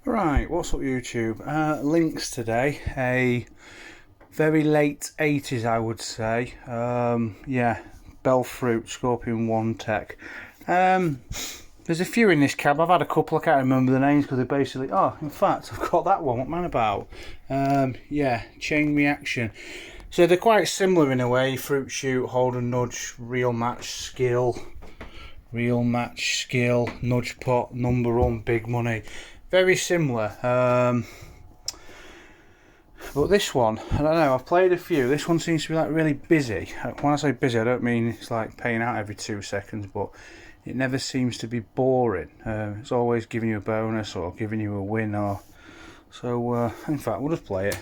Right, what's up YouTube? Links today, a very late 80s I would say. Yeah, Bell Fruit Scorpion 1 Tech. There's a few in this cab. I've had a couple, I can't remember the names because they're basically, oh, in fact, I've got that one, what man about? Yeah, Chain Reaction. So they're quite similar in a way, fruit shoot, hold and nudge, real match skill, nudge pot, number one, big money. Very similar. But this one, I don't know, I've played a few. This one seems to be like really busy. When I say busy, I don't mean it's like paying out every 2 seconds, but it never seems to be boring. It's always giving you a bonus or giving you a win. Or so. In fact, we'll just play it.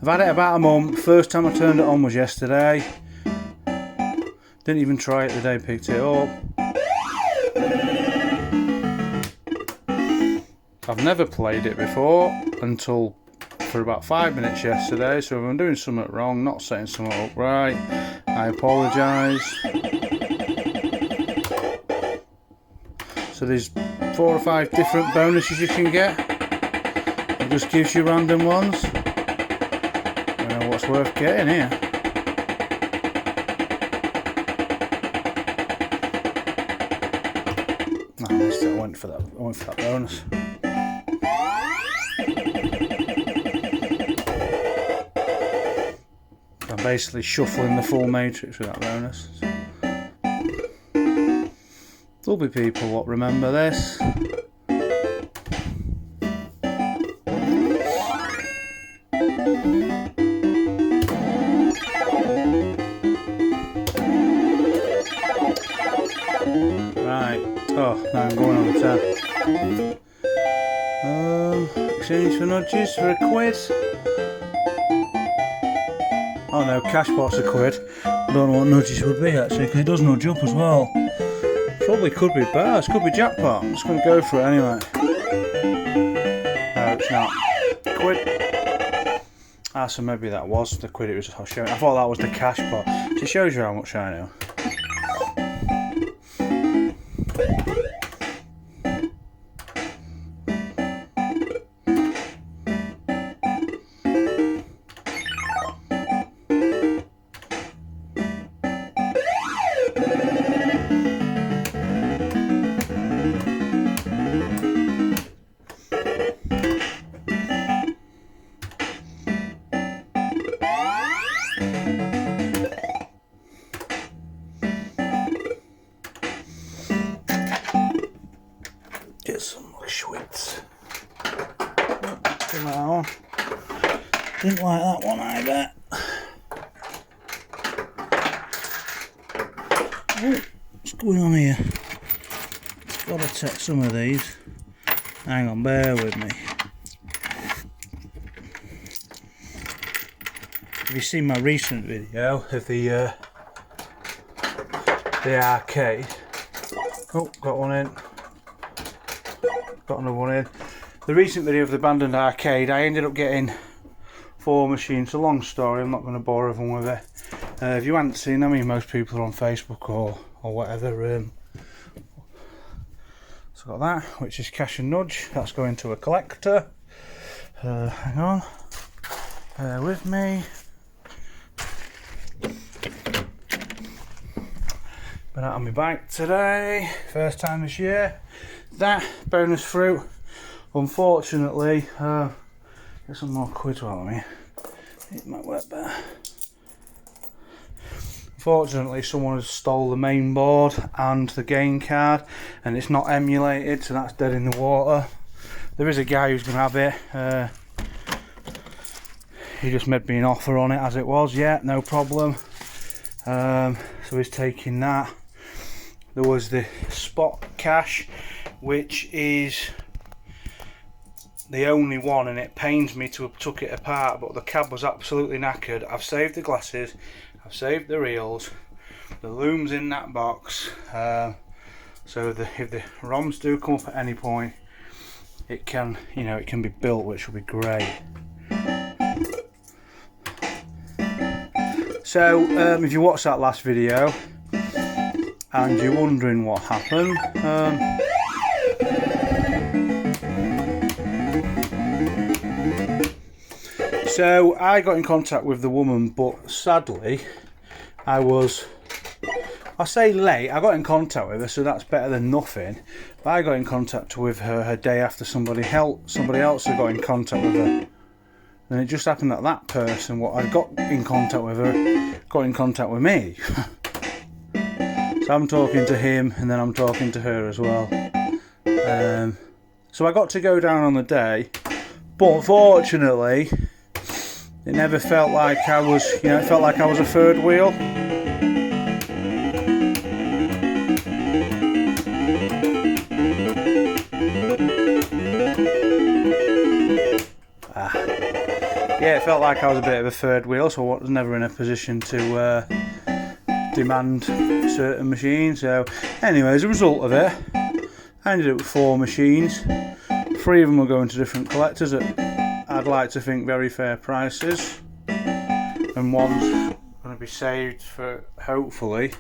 I've had it about a month. First time I turned it on was yesterday. Didn't even try it the day I picked it up. I've never played it before until for about 5 minutes yesterday, so if I'm doing something wrong, not setting something up right, I apologise. So there's 4 or 5 different bonuses you can get. It just gives you random ones. I don't know what's worth getting here. No, I missed it. I went for that bonus. I'm basically shuffling the full matrix with that bonus. There'll be people what remember this. Right, oh, now I'm going on the 10. Exchange for nudges for a quid. Oh no, cash pot's a quid. I don't know what nudges would be actually, because it does nudge up as well. Probably could be bars, could be jackpot. I'm just going to go for it anyway. No, it's not. Quid. Ah, so maybe that was the quid it was showing. I thought that was the cash pot. It shows you how much I know. Get some more sweets. Didn't like that one either. Oh, what's going on here? Gotta take some of these. Hang on, bear with me. Have you seen my recent video of the arcade? Oh, got one in. Got another one in. The recent video of the abandoned arcade, I ended up getting 4 machines. It's a long story, I'm not going to bore everyone with it. If you haven't seen, I mean most people are on Facebook or whatever. So got that, which is cash and nudge. That's going to a collector. Hang on. Bear with me. Been out on my bike today. First time this year. That bonus fruit, unfortunately, get some more quids while I'm here. It might work better. Unfortunately, someone has stole the main board and the game card, and it's not emulated, so that's dead in the water. There is a guy who's going to have it. He just made me an offer on it as it was. Yeah, no problem. So he's taking that. There was the spot cash, which is the only one, and it pains me to have took it apart, but the cab was absolutely knackered. I've saved the glasses, I've saved the reels, the loom's in that box, so if the ROMs do come up at any point, it can, it can be built, which will be great. So if you watched that last video and you're wondering what happened, So I got in contact with the woman, but sadly I say late. I got in contact with her, so that's better than nothing. But I got in contact with her day after somebody else had got in contact with her. And it just happened that that person, what I got in contact with her, got in contact with me. So I'm talking to him, and then I'm talking to her as well. So I got to go down on the day, but unfortunately, it never felt like I was, it felt like I was a third wheel. Yeah, it felt like I was a bit of a third wheel, so I was never in a position to demand certain machines. So anyway, as a result of it, I ended up with 4 machines. 3 of them were going to different collectors at, I'd like to think, very fair prices, and one's going to be saved for, hopefully,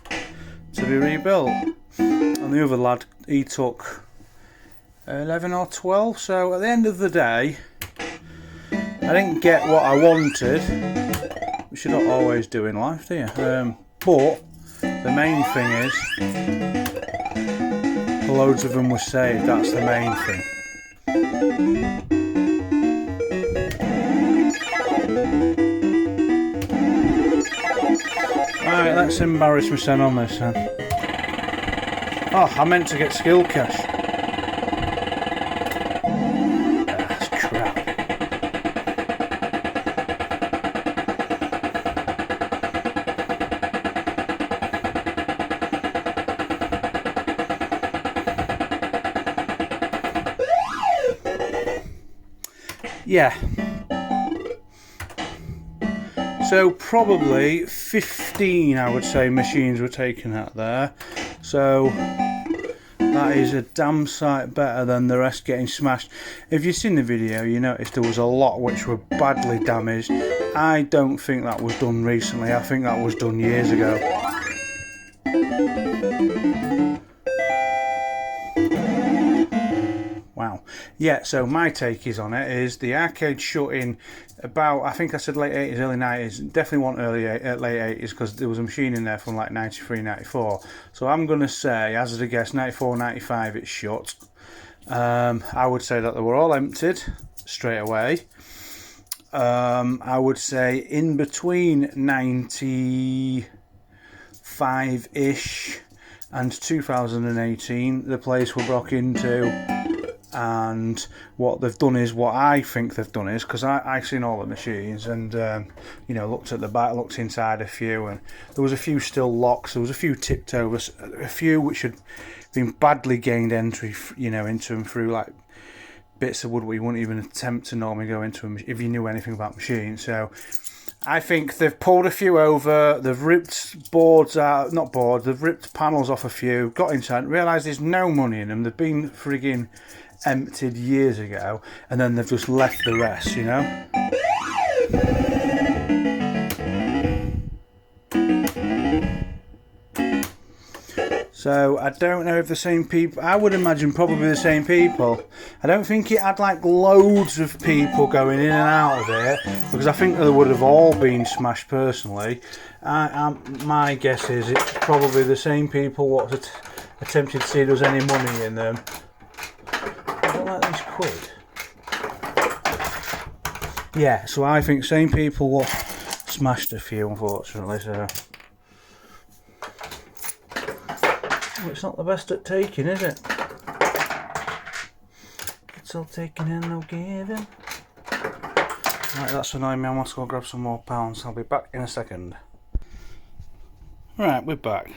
to be rebuilt. And the other lad, he took 11 or 12. So at the end of the day, I didn't get what I wanted, which you don't always do in life, do you? But the main thing is, loads of them were saved. That's the main thing. Right, let's embarrass myself on this then. Oh, I meant to get skill cash. That's crap. Yeah. So probably 15, I would say, machines were taken out there. So that is a damn sight better than the rest getting smashed. If you've seen the video, you noticed there was a lot which were badly damaged. I don't think that was done recently. I think that was done years ago. Wow. Yeah, so my take is on it is the arcade shut in about, I think I said late 80s, early 90s. Definitely want late 80s, because there was a machine in there from like 93, 94. So I'm going to say, as a guess, 94, 95 it's shut. I would say that they were all emptied straight away. I would say in between 95-ish and 2018, the place were broke into. And what they've done is, what I think they've done is, because I've seen all the machines and looked at the back, looked inside a few, and there was a few still locks, there was a few tipped over, a few which had been badly gained entry, into them through like bits of wood where you wouldn't even attempt to normally go into them if you knew anything about machines. So I think they've pulled a few over, they've ripped boards out, not boards, they've ripped panels off a few, got inside, realised there's no money in them, they've been frigging emptied years ago, and then they've just left the rest, So I don't know if the same people, I would imagine probably the same people. I don't think it had like loads of people going in and out of it, because I think they would have all been smashed personally. My guess is it's probably the same people what attempted to see if there was any money in them. I don't like these quid. Yeah, so I think same people what smashed a few, unfortunately. So well, it's not the best at taking, is it? It's all taking and no giving. Right, that's annoying me. I must go grab some more pounds. I'll be back in a second. Right, we're back.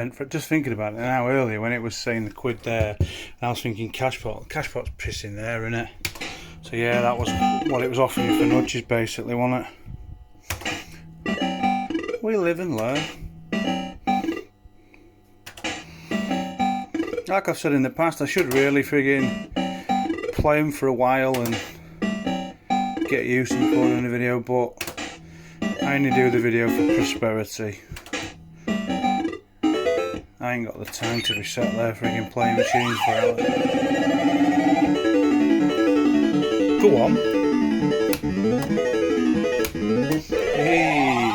spent for just thinking about it now earlier when it was saying the quid there. And I was thinking cashpot. Cashpot's pissing there, isn't it? So yeah, that was what it was offering you for nudges, basically, wasn't it? We live and learn. Like I've said in the past, I should really friggin' play them for a while and get used to recording a video, but I only do the video for prosperity. I ain't got the time to be sat there friggin' playing machines for hours. Go on. Hey.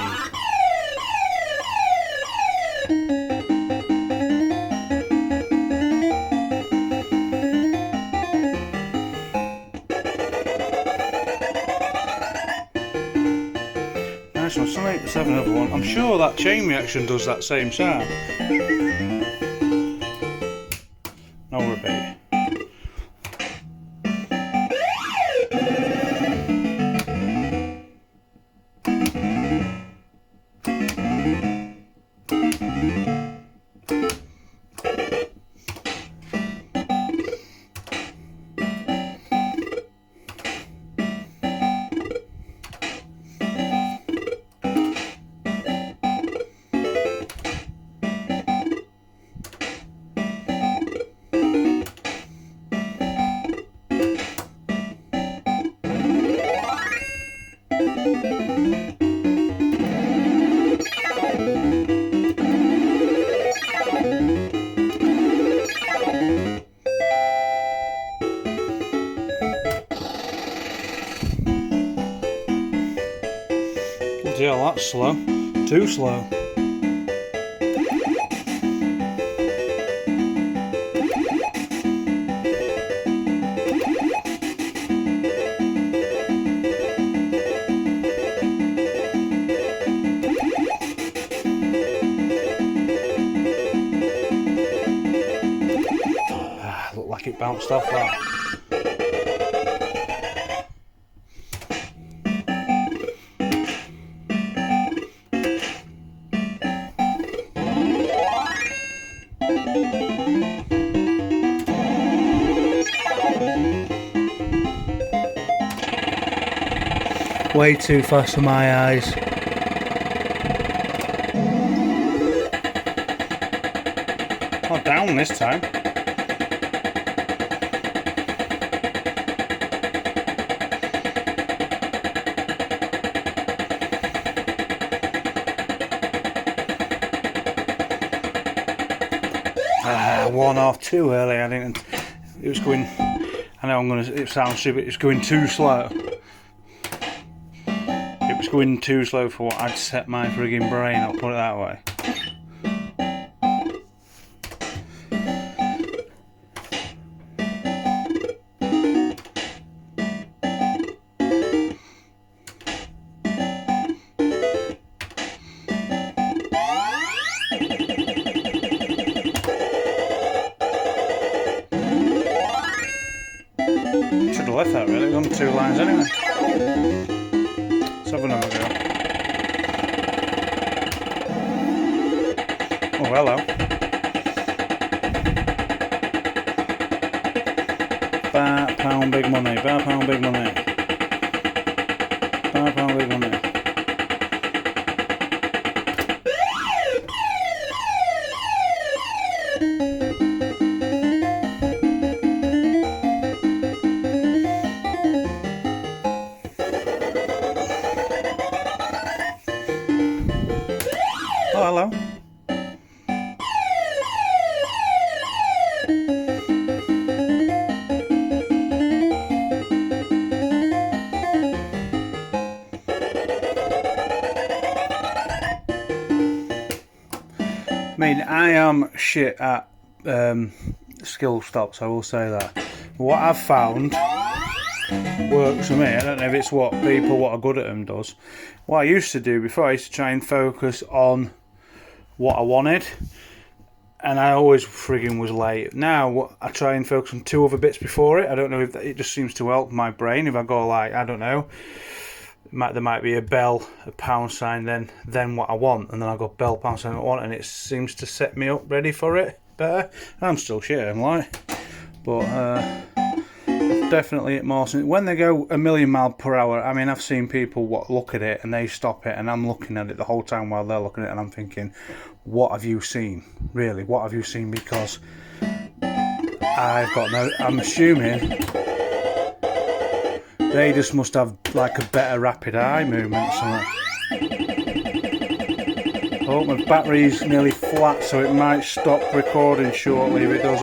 Nice one, something let's have another one. I'm sure that chain reaction does that same sound. No repeat. Yeah, that's slow. Too slow. Looked like it bounced off that. Way too fast for my eyes. Not down this time. One off too early. I didn't. It was going. I know I'm gonna. It sounds stupid. It's going too slow. It was going too slow for what I'd set my frigging brain. I'll put it that way. Should have left that really, it's on 2 lines anyway. Let's have another go. Oh, hello. £5 big money, £5 big money. £5 big money. Oh, hello. I mean, I am shit at skill stops, I will say that. What I've found works for me, I don't know if it's what people what are good at them does. What I used to do before, I used to try and focus on what I wanted, and I always frigging was late. Now I try and focus on 2 other bits before it. I don't know if it just seems to help my brain. If I go like, I don't know, there might be a bell, a pound sign, then what I want, and then I go bell, pound sign, what I want, and it seems to set me up ready for it better. And I'm still shit, I'm like, but definitely it more when they go a million miles per hour. I mean, I've seen people look at it and they stop it, and I'm looking at it the whole time while they're looking at it, and I'm thinking, what have you seen? Really, what have you seen? Because I've got no. I'm assuming they just must have like a better rapid eye movement or something. Oh, my battery's nearly flat, so it might stop recording shortly if it does.